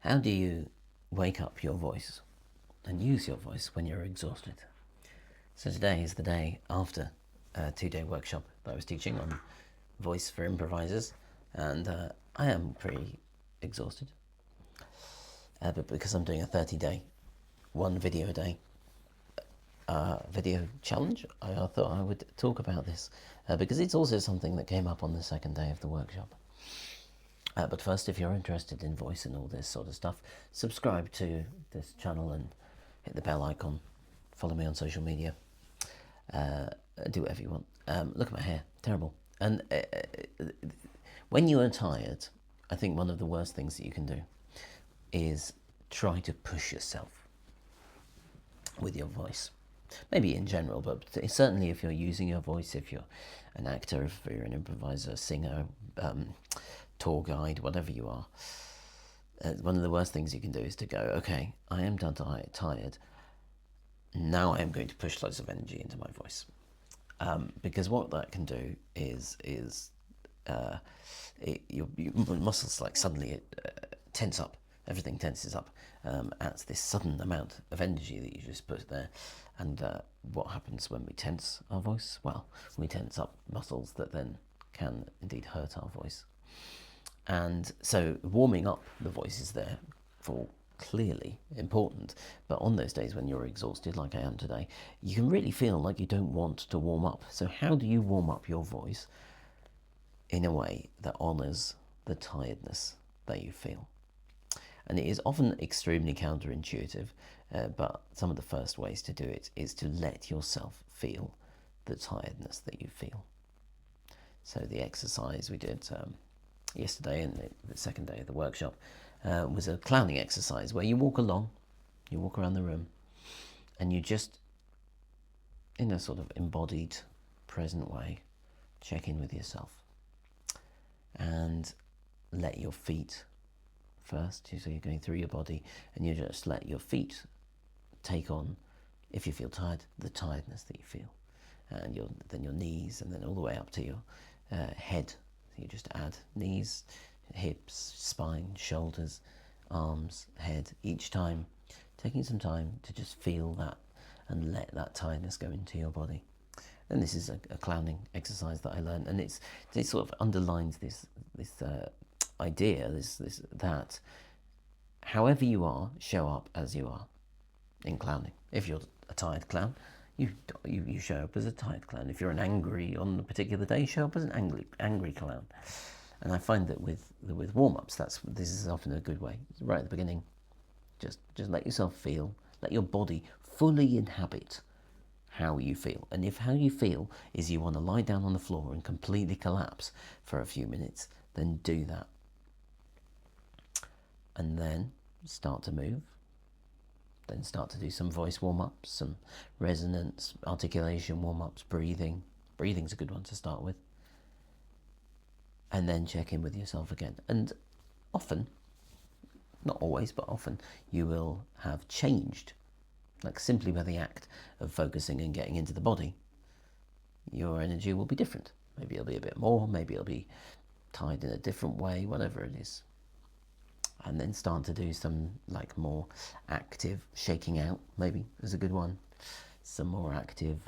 How do you wake up your voice and use your voice when you're exhausted? So today is the day after a 2-day workshop that I was teaching on voice for improvisers, and I am pretty exhausted. But because I'm doing a 30-day, one video a day video challenge, I thought I would talk about this because it's also something that came up on the second day of the workshop. But first, if you're interested in voice and all this sort of stuff, subscribe to this channel and hit the bell icon. Follow me on social media. Do whatever you want. Look at my hair. Terrible. And when you are tired, I think one of the worst things that you can do is try to push yourself with your voice. Maybe in general, but certainly if you're using your voice, if you're an actor, if you're an improviser, singer, tour guide, whatever you are, one of the worst things you can do is to go, okay, I am done tired. Now I am going to push loads of energy into my voice. Because what that can do is your muscles like suddenly tense up. Everything tenses up at this sudden amount of energy that you just put there. And what happens when we tense our voice? Well, we tense up muscles that then can indeed hurt our voice. And so warming up the voice is there for clearly important, but on those days when you're exhausted like I am today, you can really feel like you don't want to warm up. So how do you warm up your voice in a way that honours the tiredness that you feel? And it is often extremely counterintuitive, but some of the first ways to do it is to let yourself feel the tiredness that you feel. So the exercise we did yesterday and the second day of the workshop was a clowning exercise where you walk along, you walk around the room, and you just, in a sort of embodied, present way, check in with yourself and let your feet first. So you're going through your body and you just let your feet take on, if you feel tired, the tiredness that you feel. And then your knees, and then all the way up to your head. So you just add knees, hips, spine, shoulders, arms, head, each time taking some time to just feel that and let that tiredness go into your body. And this is a clowning exercise that I learned, and it sort of underlines this idea, that however you are, show up as you are in clowning. If you're a tired clown, you show up as a tired clown. If you're an angry on a particular day, show up as an angry clown. And I find that with warm-ups, this is often a good way. Right at the beginning, just let yourself feel, let your body fully inhabit how you feel. And if how you feel is you want to lie down on the floor and completely collapse for a few minutes, then do that. And then start to move. Then start to do some voice warm-ups, some resonance, articulation warm-ups, breathing. Breathing's a good one to start with. And then check in with yourself again. And often, not always, but often, you will have changed. Like simply by the act of focusing and getting into the body, your energy will be different. Maybe it'll be a bit more, maybe it'll be tied in a different way, whatever it is. And then start to do some like more active shaking out, maybe is a good one. Some more active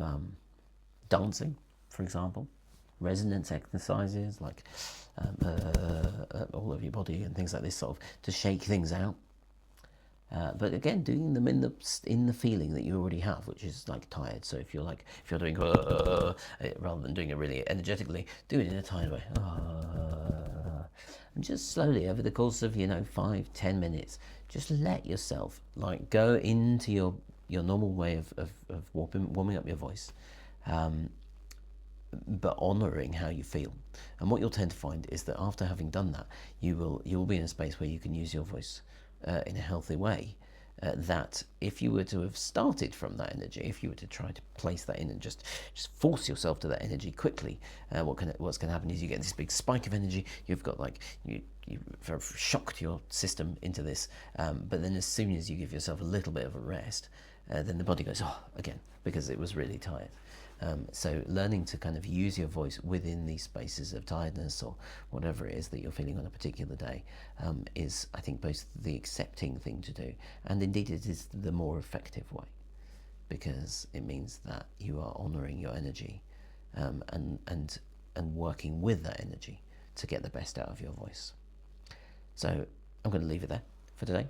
dancing, for example. Resonance exercises like all over your body and things like this, sort of to shake things out. But again, doing them in the feeling that you already have, which is like tired. So if you're doing rather than doing it really energetically, do it in a tired way. And just slowly over the course of 5-10 minutes, just let yourself like go into your normal way of warming up your voice, but honouring how you feel. And what you'll tend to find is that after having done that, you will be in a space where you can use your voice in a healthy way. That if you were to have started from that energy, if you were to try to place that in and just force yourself to that energy quickly, what's going to happen is you get this big spike of energy. You've got you've shocked your system into this, but then as soon as you give yourself a little bit of a rest, then the body goes again, because it was really tired. So learning to kind of use your voice within these spaces of tiredness or whatever it is that you're feeling on a particular day is, I think, both the accepting thing to do, and indeed it is the more effective way, because it means that you are honouring your energy and working with that energy to get the best out of your voice. So I'm going to leave it there for today,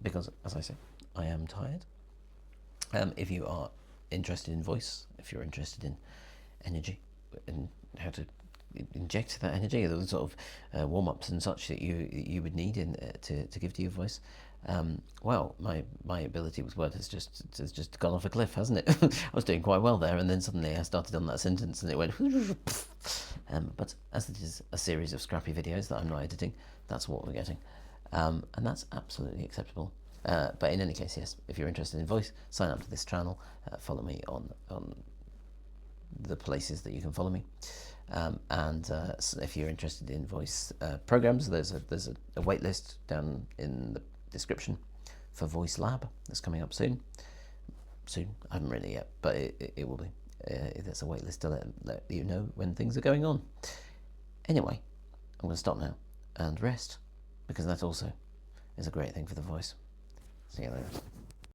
because, as I say, I am tired. If you are interested in voice, if you're interested in energy and how to inject that energy, those sort of warm-ups and such that you would need to give to your voice, well, my ability with words has just gone off a cliff, hasn't it? I was doing quite well there, and then suddenly I started on that sentence and it went but as it is a series of scrappy videos that I'm not editing, that's what we're getting, and that's absolutely acceptable. But in any case, yes, if you're interested in voice, sign up to this channel, follow me on the places that you can follow me, and so if you're interested in voice programs, there's a wait list down in the description for Voice Lab that's coming up soon. I haven't written it yet, but it will be. There's a wait list to let you know when things are going on. Anyway, I'm going to stop now and rest, because that also is a great thing for the voice. See you later.